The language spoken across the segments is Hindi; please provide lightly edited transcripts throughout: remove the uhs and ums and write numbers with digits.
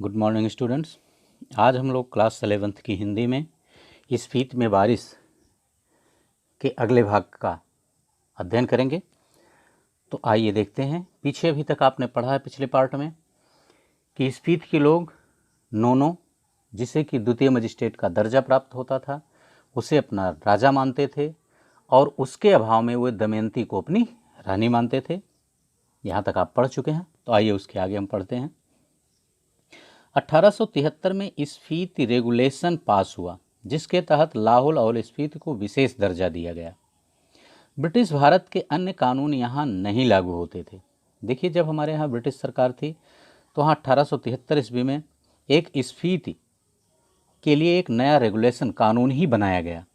Good morning students. आज हम लोग क्लास 11th की हिंदी में स्फीत में बारिश के अगले भाग का अध्ययन करेंगे। तो आइए देखते हैं। पीछे अभी तक आपने पढ़ा है पिछले पार्ट में कि स्फीत के लोग नोनो, जिसे कि द्वितीय मजिस्ट्रेट का दर्जा प्राप्त होता था, उसे अपना राजा मानते थे और उसके अभाव में वे दमयंती को अपनी रानी मानते थे। यहाँ तक आप पढ़ चुके हैं। तो आइए उसके आगे हम पढ़ते हैं। 1873 में स्फीति रेगुलेशन पास हुआ, जिसके तहत लाहौल और स्फीति को विशेष दर्जा दिया गया। ब्रिटिश भारत के अन्य कानून यहाँ नहीं लागू होते थे। देखिए, जब हमारे यहाँ ब्रिटिश सरकार थी तो वहाँ 1873 ईस्वी में एक स्फीति के लिए एक नया रेगुलेशन कानून ही बनाया गया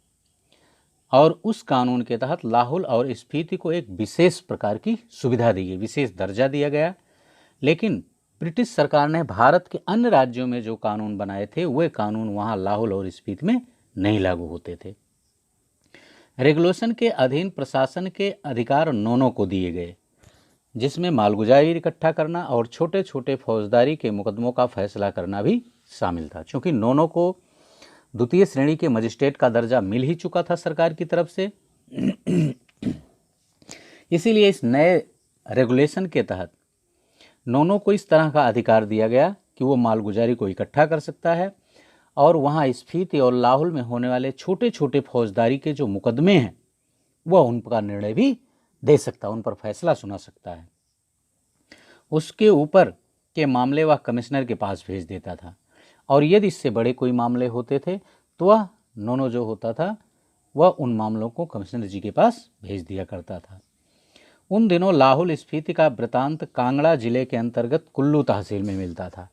और उस कानून के तहत लाहौल और स्फीति को एक विशेष प्रकार की सुविधा दी गई, विशेष दर्जा दिया गया। लेकिन ब्रिटिश सरकार ने भारत के अन्य राज्यों में जो कानून बनाए थे वे कानून वहाँ लाहौल और स्पीति में नहीं लागू होते थे। रेगुलेशन के अधीन प्रशासन के अधिकार नोनो को दिए गए, जिसमें मालगुजारी इकट्ठा करना और छोटे छोटे फौजदारी के मुकदमों का फैसला करना भी शामिल था। चूँकि नोनो को द्वितीय श्रेणी के मजिस्ट्रेट का दर्जा मिल ही चुका था सरकार की तरफ से, इसीलिए इस नए रेगुलेशन के तहत नोनो को इस तरह का अधिकार दिया गया कि वो मालगुजारी को इकट्ठा कर सकता है और वहाँ स्फीति और लाहौल में होने वाले छोटे छोटे फौजदारी के जो मुकदमे हैं वह उनका निर्णय भी दे सकता है, उन पर फैसला सुना सकता है। उसके ऊपर के मामले वह कमिश्नर के पास भेज देता था और यदि इससे बड़े कोई मामले होते थे तो वह नोनो जो होता था वह उन मामलों को कमिश्नर जी के पास भेज दिया करता था। उन दिनों लाहौल स्फीति का वृतांत कांगड़ा जिले के अंतर्गत कुल्लू तहसील में मिलता था।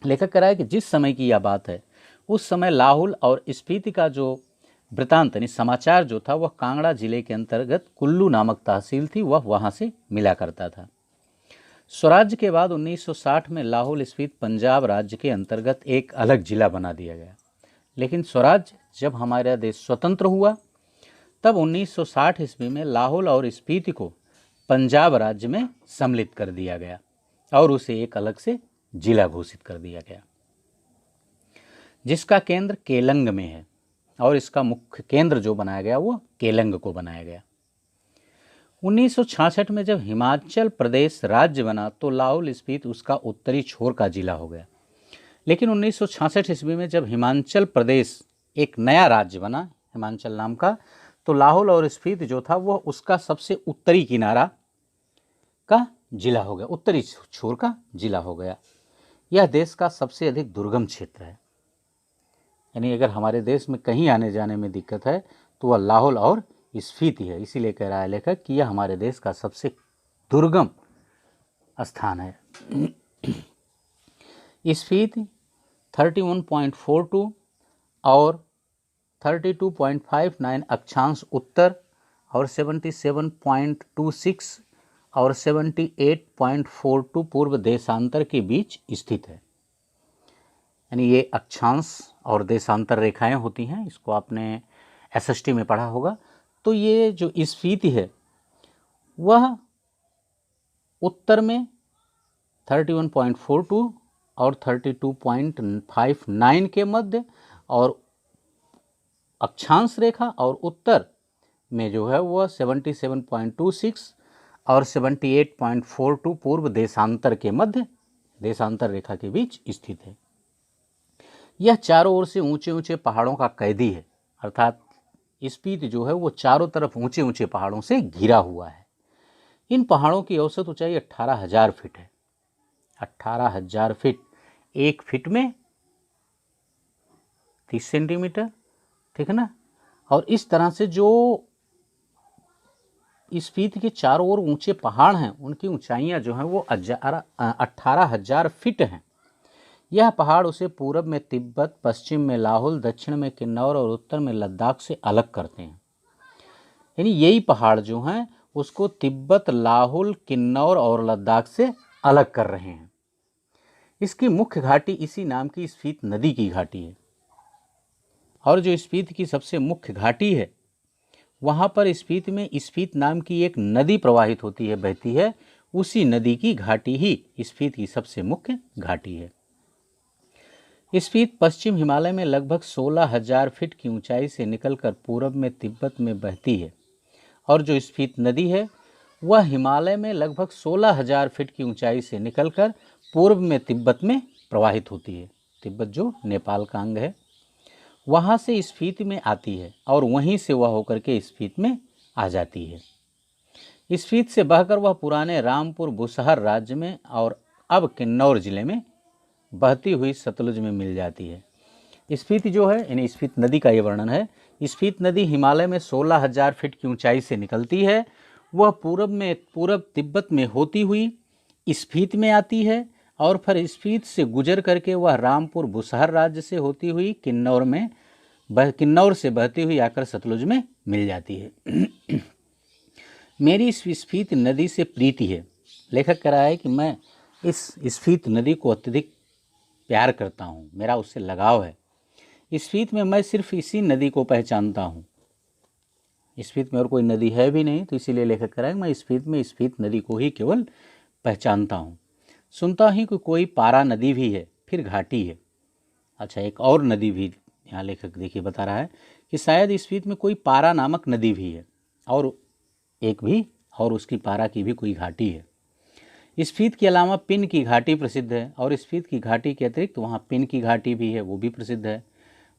लेखक कह रहा है कि जिस समय की यह बात है उस समय लाहौल और स्फीति का जो वृतांत यानी समाचार जो था वह कांगड़ा जिले के अंतर्गत कुल्लू नामक तहसील थी, वह वहाँ से मिला करता था। स्वराज्य के बाद 1960 में लाहौल स्फीति पंजाब राज्य के अंतर्गत एक अलग जिला बना दिया गया। लेकिन स्वराज्य जब हमारा देश स्वतंत्र हुआ तब 1960 ईस्वी में लाहौल और स्पीति को पंजाब राज्य में सम्मिलित कर दिया गया और उसे एक अलग से जिला घोषित कर दिया गया, जिसका केंद्र केलंग में है और इसका मुख्य केंद्र जो बनाया गया वो केलंग को बनाया गया। 1966 में जब हिमाचल प्रदेश राज्य बना तो लाहौल स्पीति उसका उत्तरी छोर का जिला हो गया। लेकिन 1966 ईस्वी में जब हिमाचल प्रदेश एक नया राज्य बना हिमाचल नाम का, तो लाहौल और स्फीति जो था वह उसका सबसे उत्तरी किनारा का जिला हो गया, उत्तरी छोर का जिला हो गया। यह देश का सबसे अधिक दुर्गम क्षेत्र है, यानी अगर हमारे देश में कहीं आने जाने में दिक्कत है तो वह लाहौल और स्फीति है। इसीलिए कह रहा है लेखक कि यह हमारे देश का सबसे दुर्गम स्थान है। स्फीति 31.42 और 32.59 अक्षांश उत्तर और 77.26 और 78.42 पूर्व देशांतर के बीच स्थित है। यानी ये अक्षांश और देशांतर रेखाएं होती हैं, इसको आपने एसएसटी में पढ़ा होगा। तो ये जो स्फीति है वह उत्तर में 31.42 और 32.59 के मध्य और अक्षांश रेखा और उत्तर में जो है वह 77.26 और 78.42 पूर्व देशांतर के मध्य देशांतर रेखा के बीच स्थित है। यह चारों ओर से ऊंचे ऊंचे पहाड़ों का कैदी है, अर्थात स्पीति जो है वो चारों तरफ ऊंचे ऊंचे पहाड़ों से घिरा हुआ है। इन पहाड़ों की औसत ऊंचाई 18,000 फीट है। 18,000 फीट, एक फीट में 30 सेंटीमीटर, ठीक है ना। और इस तरह से जो स्पीति के चारों ओर ऊंचे पहाड़ हैं उनकी ऊंचाइयां जो हैं वो 18,000 फीट हैं। यह पहाड़ उसे पूरब में तिब्बत, पश्चिम में लाहौल, दक्षिण में किन्नौर और उत्तर में लद्दाख से अलग करते हैं। यानी यही पहाड़ जो हैं उसको तिब्बत, लाहौल, किन्नौर और लद्दाख से अलग कर रहे हैं। इसकी मुख्य घाटी इसी नाम की स्फीति नदी की घाटी है और जो स्पीति की सबसे मुख्य घाटी है वहाँ पर स्पीति में स्पीति नाम की एक नदी प्रवाहित होती है, बहती है, उसी नदी की घाटी ही स्फीत की सबसे मुख्य घाटी है। स्फीत पश्चिम हिमालय में लगभग 16,000 फीट की ऊंचाई से निकलकर पूर्व में तिब्बत में बहती है, और जो स्फीत नदी है वह हिमालय में लगभग 16,000 फीट की ऊंचाई से निकलकर पूर्व में तिब्बत में प्रवाहित होती है। तिब्बत जो नेपाल का अंग है, वहाँ से स्फीत में आती है और वहीं से वह होकर के स्फीत में आ जाती है। स्फीत से बहकर वह पुराने रामपुर बुसहर राज्य में और अब किन्नौर जिले में बहती हुई सतलुज में मिल जाती है। स्फीत जो है, यानी स्फीत नदी का ये वर्णन है। स्फीत नदी हिमालय में 16,000 फीट की ऊंचाई से निकलती है। वह पूर्व तिब्बत में होती हुई स्फीत में आती है और फिर स्फीत से गुजर करके वह रामपुर बुसहर राज्य से होती हुई किन्नौर से बहती हुई आकर सतलुज में मिल जाती है। मेरी इस स्फीत नदी से प्रीति है। लेखक कह रहा है कि मैं इस स्फीत नदी को अत्यधिक प्यार करता हूँ, मेरा उससे लगाव है। स्फीत में मैं सिर्फ इसी नदी को पहचानता हूँ। स्फीत में और कोई नदी है भी नहीं, तो इसीलिए लेखक कह रहा है मैं स्फीत नदी को ही केवल पहचानता हूँ। सुनता ही कि कोई पारा नदी भी है, फिर घाटी है। अच्छा, एक और नदी भी यहाँ लेखक देखिए बता रहा है कि शायद स्फीत में कोई पारा नामक नदी भी है और उसकी पारा की भी कोई घाटी है। स्फीत के अलावा पिन की घाटी प्रसिद्ध है और स्फीत की घाटी के अतिरिक्त वहाँ पिन की घाटी भी है, वो भी प्रसिद्ध है।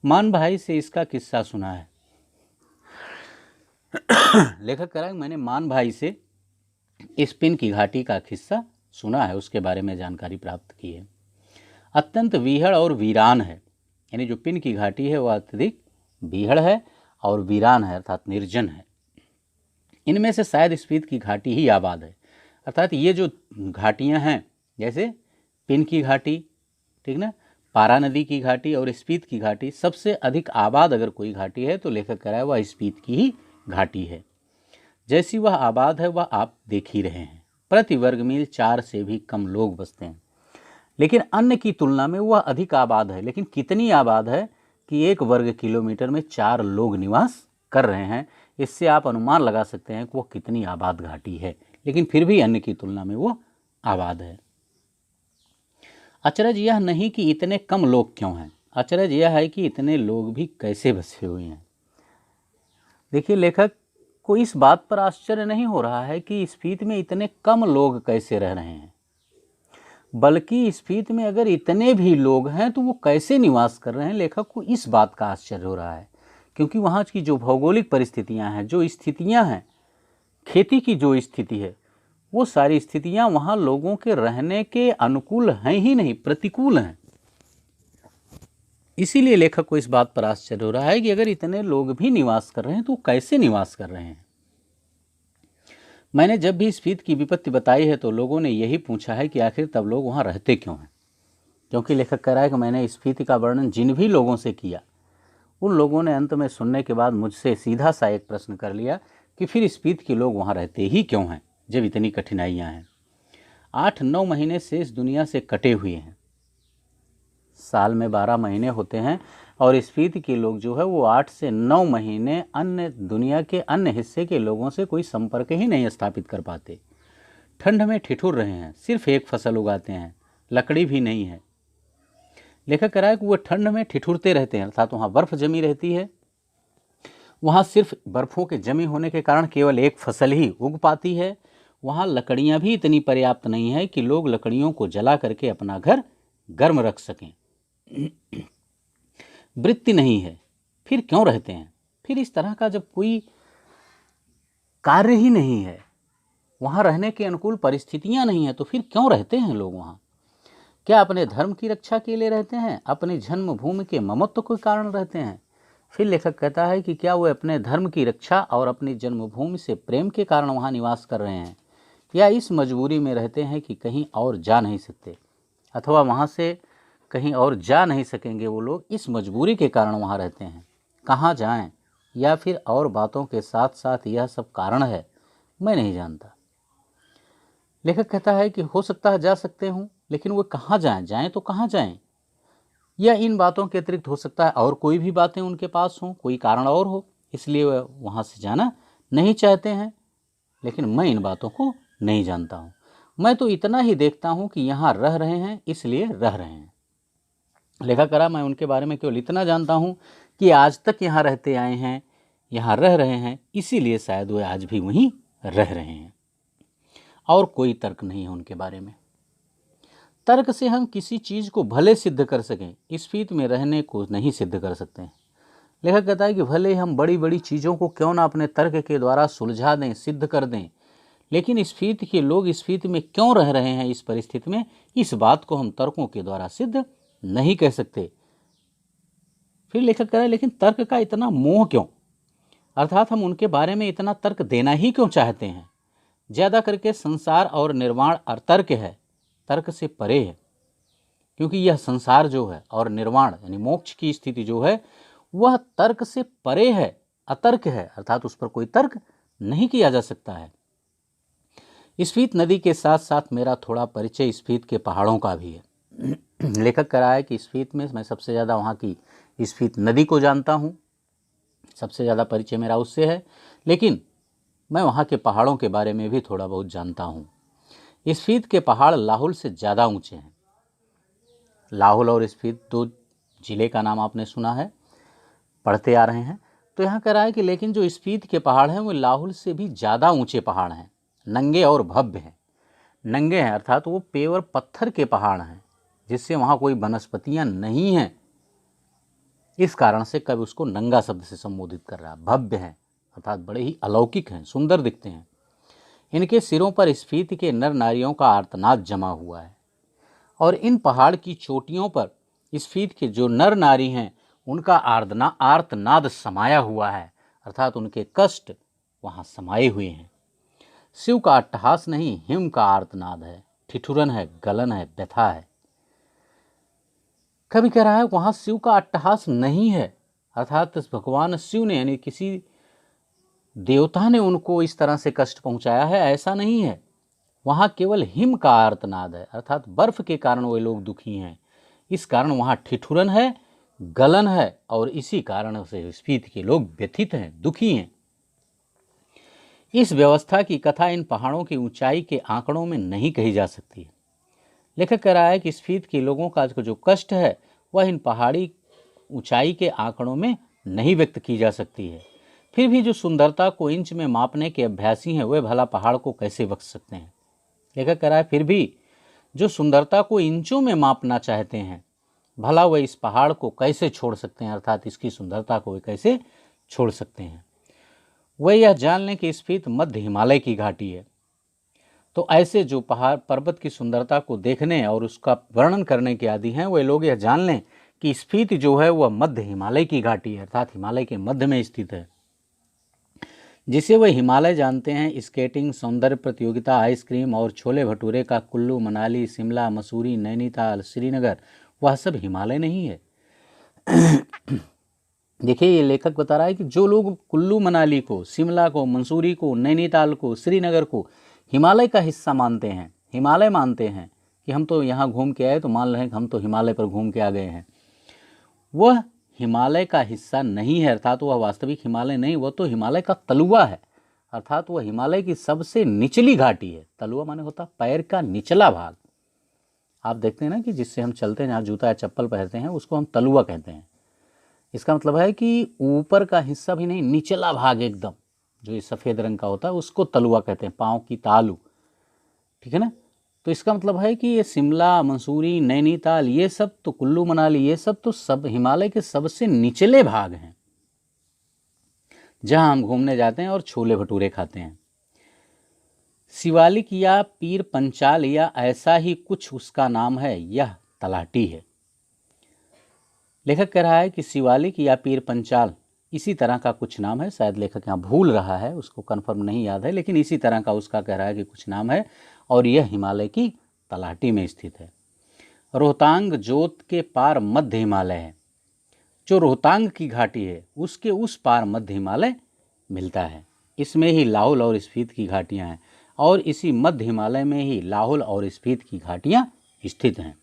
मान भाई से इसका किस्सा सुना है। लेखक कह रहा है मैंने मान भाई से इस पिन की घाटी का किस्सा सुना है, उसके बारे में जानकारी प्राप्त की है। अत्यंत विहड़ और वीरान है, यानी जो पिन की घाटी है वह अत्यधिक विहड़ है और वीरान है, अर्थात निर्जन है। इनमें से शायद स्फीत की घाटी ही आबाद है, अर्थात ये जो घाटियाँ हैं जैसे पिन की घाटी, ठीक ना, पारा नदी की घाटी और स्फीत की घाटी, सबसे अधिक आबाद अगर कोई घाटी है तो लेखक कह रहा है वह स्फीत की ही घाटी है। जैसी वह आबाद है वह आप देख ही रहे हैं। प्रति वर्ग मील 4 से भी कम लोग बसते हैं, लेकिन अन्य की तुलना में वह अधिक आबाद है। लेकिन कितनी आबाद है कि 1 वर्ग किलोमीटर में 4 लोग निवास कर रहे हैं। इससे आप अनुमान लगा सकते हैं कि वह कितनी आबाद घाटी है, लेकिन फिर भी अन्य की तुलना में वो आबाद है। अचरज यह नहीं कि इतने कम लोग क्यों हैं, अचरज यह है कि इतने लोग भी कैसे बसे हुए हैं। देखिए, लेखक को इस बात पर आश्चर्य नहीं हो रहा है कि स्फीत में इतने कम लोग कैसे रह रहे हैं, बल्कि स्फीत में अगर इतने भी लोग हैं तो वो कैसे निवास कर रहे हैं, लेखक को इस बात का आश्चर्य हो रहा है। क्योंकि वहाँ की जो भौगोलिक परिस्थितियाँ हैं, जो स्थितियाँ हैं, खेती की जो स्थिति है, वो सारी स्थितियाँ वहाँ लोगों के रहने के अनुकूल हैं ही नहीं, प्रतिकूल हैं। इसीलिए लेखक को इस बात पर आश्चर्य हो रहा है कि अगर इतने लोग भी निवास कर रहे हैं तो कैसे निवास कर रहे हैं। मैंने जब भी स्फीत की विपत्ति बताई है तो लोगों ने यही पूछा है कि आखिर तब लोग वहाँ रहते क्यों हैं। क्योंकि लेखक कह रहा है कि मैंने स्फीति का वर्णन जिन भी लोगों से किया, उन लोगों ने अंत में सुनने के बाद मुझसे सीधा सा एक प्रश्न कर लिया कि फिर स्फीत के लोग वहाँ रहते ही क्यों हैं जब इतनी कठिनाइयाँ हैं। 8-9 महीने से इस दुनिया से कटे हुए हैं। साल में 12 महीने होते हैं और स्फीति के लोग जो है वो 8 से 9 महीने अन्य दुनिया के अन्य हिस्से के लोगों से कोई संपर्क ही नहीं स्थापित कर पाते। ठंड में ठिठुर रहे हैं, सिर्फ एक फसल उगाते हैं, लकड़ी भी नहीं है। लेखक कह रहा है कि वो ठंड में ठिठुरते रहते हैं, अर्थात वहाँ बर्फ जमी रहती है। वहाँ सिर्फ बर्फों के जमी होने के कारण केवल एक फसल ही उग पाती है। वहाँ लकड़ियाँ भी इतनी पर्याप्त नहीं है कि लोग लकड़ियों को जला करके अपना घर गर्म रख सकें। वृत्ति नहीं है, फिर क्यों रहते हैं। फिर इस तरह का जब कोई कार्य ही नहीं है, वहाँ रहने के अनुकूल परिस्थितियाँ नहीं हैं, तो फिर क्यों रहते हैं लोग वहाँ। क्या अपने धर्म की रक्षा के लिए रहते हैं, अपनी जन्मभूमि के ममत्व के कारण रहते हैं। फिर लेखक कहता है कि क्या वे अपने धर्म की रक्षा और अपनी जन्मभूमि से प्रेम के कारण वहाँ निवास कर रहे हैं, या इस मजबूरी में रहते हैं कि कहीं और जा नहीं सकते, अथवा वहाँ से कहीं और जा नहीं सकेंगे वो लोग, इस मजबूरी के कारण वहाँ रहते हैं। कहाँ जाएं, या फिर और बातों के साथ साथ यह सब कारण है, मैं नहीं जानता। लेखक कहता है कि हो सकता है जा सकते हूँ, लेकिन वो कहाँ जाएं तो कहाँ जाएं। या इन बातों के अतिरिक्त हो सकता है और कोई भी बातें उनके पास हों, कोई कारण और हो, इसलिए वह वहाँ से जाना नहीं चाहते हैं। लेकिन मैं इन बातों को नहीं जानता हूँ। मैं तो इतना ही देखता हूँ कि यहाँ रह रहे हैं इसलिए रह रहे हैं। लेखक कह रहा मैं उनके बारे में केवल इतना जानता हूँ कि आज तक यहाँ रहते आए हैं, यहाँ रह रहे हैं, इसीलिए शायद वे आज भी वहीं रह रहे हैं, और कोई तर्क नहीं है उनके बारे में। तर्क से हम किसी चीज़ को भले सिद्ध कर सकें, स्फीत में रहने को नहीं सिद्ध कर सकते हैं। लेखक कहता है कि भले हम बड़ी बड़ी चीज़ों को क्यों ना अपने तर्क के द्वारा सुलझा दें, सिद्ध कर दें, लेकिन स्फीत के लोग स्फीत में क्यों रह रहे हैं इस परिस्थिति में, इस बात को हम तर्कों के द्वारा सिद्ध नहीं कह सकते। फिर लेखक कह रहा है लेकिन तर्क का इतना मोह क्यों, अर्थात हम उनके बारे में इतना तर्क देना ही क्यों चाहते हैं। ज़्यादा करके संसार और निर्वाण अतर्क है, तर्क से परे है, क्योंकि यह संसार जो है और निर्वाण यानी मोक्ष की स्थिति जो है वह तर्क से परे है, अतर्क है, अर्थात उस पर कोई तर्क नहीं किया जा सकता है। स्फीत नदी के साथ साथ मेरा थोड़ा परिचय स्फीत के पहाड़ों का भी है। लेखक कह रहा है कि स्फीत में मैं सबसे ज़्यादा वहाँ की स्फीत नदी को जानता हूँ, सबसे ज़्यादा परिचय मेरा उससे है, लेकिन मैं वहाँ के पहाड़ों के बारे में भी थोड़ा बहुत जानता हूँ। स्फीत के पहाड़ लाहौल से ज़्यादा ऊंचे हैं। लाहौल और स्फीत दो जिले का नाम आपने सुना है, पढ़ते आ रहे हैं। तो यहाँ कह रहा है कि लेकिन जो स्फीत के पहाड़ हैं वो लाहौल से भी ज़्यादा ऊंचे पहाड़ हैं, नंगे और भव्य हैं। नंगे हैं अर्थात वो पेवर पत्थर के पहाड़ हैं, जिससे वहाँ कोई वनस्पतियाँ नहीं हैं, इस कारण से कवि उसको नंगा शब्द से संबोधित कर रहा है। भव्य हैं अर्थात बड़े ही अलौकिक हैं, सुंदर दिखते हैं। इनके सिरों पर स्फीत के नर नारियों का आर्तनाद जमा हुआ है, और इन पहाड़ की चोटियों पर स्फीत के जो नर नारी हैं उनका आर्तनाद समाया हुआ है, अर्थात उनके कष्ट वहाँ समाये हुए हैं। शिव का अट्टहास नहीं, हिम का आर्तनाद है, ठिठुरन है, गलन है, व्यथा है। कभी कह रहा है वहाँ शिव का अट्टहास नहीं है, अर्थात भगवान शिव ने यानी किसी देवता ने उनको इस तरह से कष्ट पहुंचाया है, ऐसा नहीं है। वहाँ केवल हिम का आर्तनाद है, अर्थात बर्फ के कारण वे लोग दुखी हैं, इस कारण वहाँ ठिठुरन है, गलन है, और इसी कारण से स्फीत के लोग व्यथित हैं, दुखी हैं। इस व्यवस्था की कथा इन पहाड़ों की ऊंचाई के आंकड़ों में नहीं कही जा सकती है। लेखक कह रहा है कि स्फीत के लोगों का जो कष्ट है वह इन पहाड़ी ऊंचाई के आंकड़ों में नहीं व्यक्त की जा सकती है। फिर भी जो सुंदरता को इंच में मापने के अभ्यासी हैं वे भला पहाड़ को कैसे बख्श सकते हैं। लेखक कह रहा है फिर भी जो सुंदरता को इंचों में मापना चाहते हैं भला वह इस पहाड़ को कैसे छोड़ सकते हैं, अर्थात इसकी सुंदरता को वे कैसे छोड़ सकते हैं। वह यह जान लें कि स्फीत मध्य हिमालय की घाटी है। तो ऐसे जो पहाड़ पर्वत की सुंदरता को देखने और उसका वर्णन करने के आदि हैं वे लोग यह जान लें कि स्फीत जो है वह मध्य हिमालय की घाटी है, अर्थात हिमालय के मध्य में स्थित है। जिसे वे हिमालय जानते हैं, स्केटिंग, सौंदर्य प्रतियोगिता, आइसक्रीम और छोले भटूरे का कुल्लू मनाली, शिमला, मसूरी, नैनीताल, श्रीनगर, वह सब हिमालय नहीं है। देखिए ये लेखक बता रहा है कि जो लोग कुल्लू मनाली को, शिमला को, मंसूरी को, नैनीताल को, श्रीनगर को हिमालय का हिस्सा मानते हैं, हिमालय मानते हैं कि हम तो यहाँ घूम के आए, तो मान रहे हैं कि हम तो हिमालय पर घूम के आ गए हैं, वह हिमालय का हिस्सा नहीं है, अर्थात वह वास्तविक हिमालय नहीं, वह तो हिमालय का तलुआ है, अर्थात वह हिमालय की सबसे निचली घाटी है। तलुआ माने होता पैर का निचला भाग। आप देखते हैं ना कि जिससे हम चलते हैं, जहाँ जूता या चप्पल पहनते हैं उसको हम तलुआ कहते हैं। इसका मतलब है कि ऊपर का हिस्सा भी नहीं, निचला भाग एकदम जो ये सफ़ेद रंग का होता है उसको तलुआ कहते हैं, पाँव की तालू, ठीक है ना। तो इसका मतलब है कि ये शिमला, मंसूरी, नैनीताल, ये सब तो, कुल्लू मनाली, ये सब तो सब हिमालय के सबसे निचले भाग हैं जहां हम घूमने जाते हैं और छोले भटूरे खाते हैं। शिवालिक या पीर पंचाल या ऐसा ही कुछ उसका नाम है, यह तलाटी है। लेखक कह रहा है कि शिवालिक या पीर पंचाल इसी तरह का कुछ नाम है, शायद लेखक यहाँ भूल रहा है, उसको कन्फर्म नहीं याद है, लेकिन इसी तरह का उसका कह रहा है कि कुछ नाम है, और यह हिमालय की तलाटी में स्थित है। रोहतांग जोत के पार मध्य हिमालय है। जो रोहतांग की घाटी है उसके उस पार मध्य हिमालय मिलता है। इसमें ही लाहौल और स्फीत की घाटियाँ हैं, और इसी मध्य हिमालय में ही लाहौल और स्फीत की घाटियाँ स्थित हैं।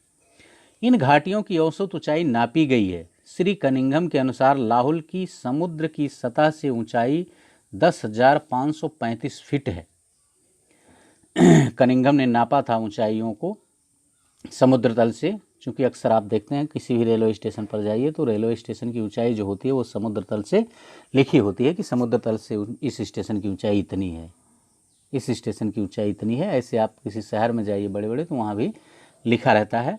इन घाटियों की औसत ऊंचाई नापी गई है। श्री कनिंघम के अनुसार लाहौल की समुद्र की सतह से ऊंचाई 10,535 फीट है। कनिंघम ने नापा था ऊंचाइयों को समुद्र तल से। चूँकि अक्सर आप देखते हैं किसी भी रेलवे स्टेशन पर जाइए तो रेलवे स्टेशन की ऊंचाई जो होती है वो समुद्र तल से लिखी होती है कि समुद्र तल से इस स्टेशन की ऊंचाई इतनी है, इस स्टेशन की ऊंचाई इतनी है। ऐसे आप किसी शहर में जाइए बड़े बड़े तो वहाँ भी लिखा रहता है।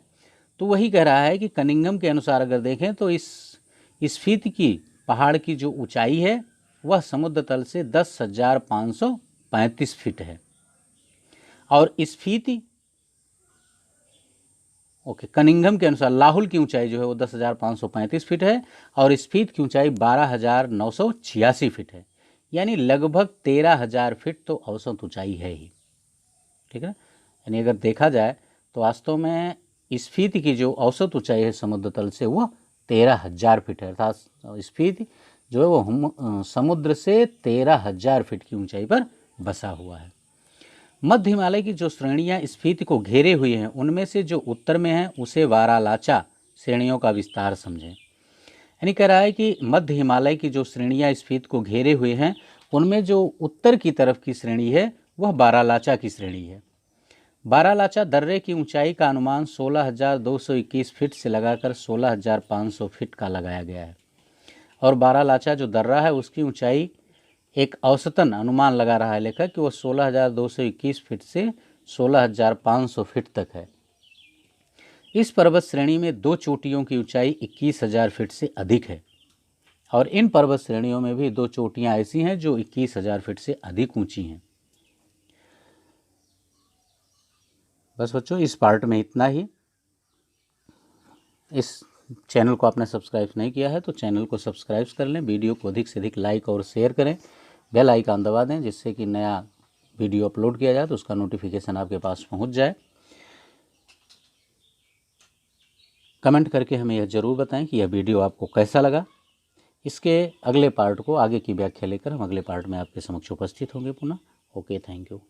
तो वही कह रहा है कि कनिंघम के अनुसार अगर देखें तो इस स्फीति की पहाड़ की जो ऊंचाई है वह समुद्र तल से 10,535 फीट है। और स्फीति कनिंघम के अनुसार लाहुल की ऊंचाई जो है वो 10,535 फीट है और स्फीति की ऊंचाई 12,986 फीट है। यानी लगभग 13,000 फीट तो औसत ऊंचाई है ही। ठीक है, यानी अगर देखा जाए तो वास्तव में स्फीति की जो औसत ऊंचाई है समुद्र तल से वह 13,000 फीट है। अर्थात स्फीति जो है वो समुद्र से 13,000 फीट की ऊंचाई पर बसा हुआ है। मध्य हिमालय की जो श्रेणियां स्फीति को घेरे हुई हैं उनमें से जो उत्तर में है उसे वारालाचा श्रेणियों का विस्तार समझें। यानी कह रहा है कि मध्य हिमालय की जो श्रेणियां स्फीति को घेरे हुए हैं उनमें जो उत्तर की तरफ की श्रेणी है वह बारालाचा की श्रेणी है। बारालाचा दर्रे की ऊंचाई का अनुमान 16,221 फीट से लगाकर 16,500 फीट का लगाया गया है। और बारालाचा जो दर्रा है उसकी ऊंचाई एक औसतन अनुमान लगा रहा है लेखक कि वो 16,221 फीट से 16,500 फीट तक है। इस पर्वत श्रेणी में दो चोटियों की ऊंचाई 21,000 फीट से अधिक है और इन पर्वत श्रेणियों में भी दो चोटियां ऐसी हैं जो 21,000 फीट से अधिक ऊंची हैं। बस बच्चों इस पार्ट में इतना ही। इस चैनल को आपने सब्सक्राइब नहीं किया है तो चैनल को सब्सक्राइब कर लें, वीडियो को अधिक से अधिक लाइक और शेयर करें, बेल आइकन दबा दें जिससे कि नया वीडियो अपलोड किया जाए तो उसका नोटिफिकेशन आपके पास पहुंच जाए। कमेंट करके हमें यह ज़रूर बताएं कि यह वीडियो आपको कैसा लगा। इसके अगले पार्ट को आगे की व्याख्या लेकर हम अगले पार्ट में आपके समक्ष उपस्थित होंगे पुनः। Okay, thank you.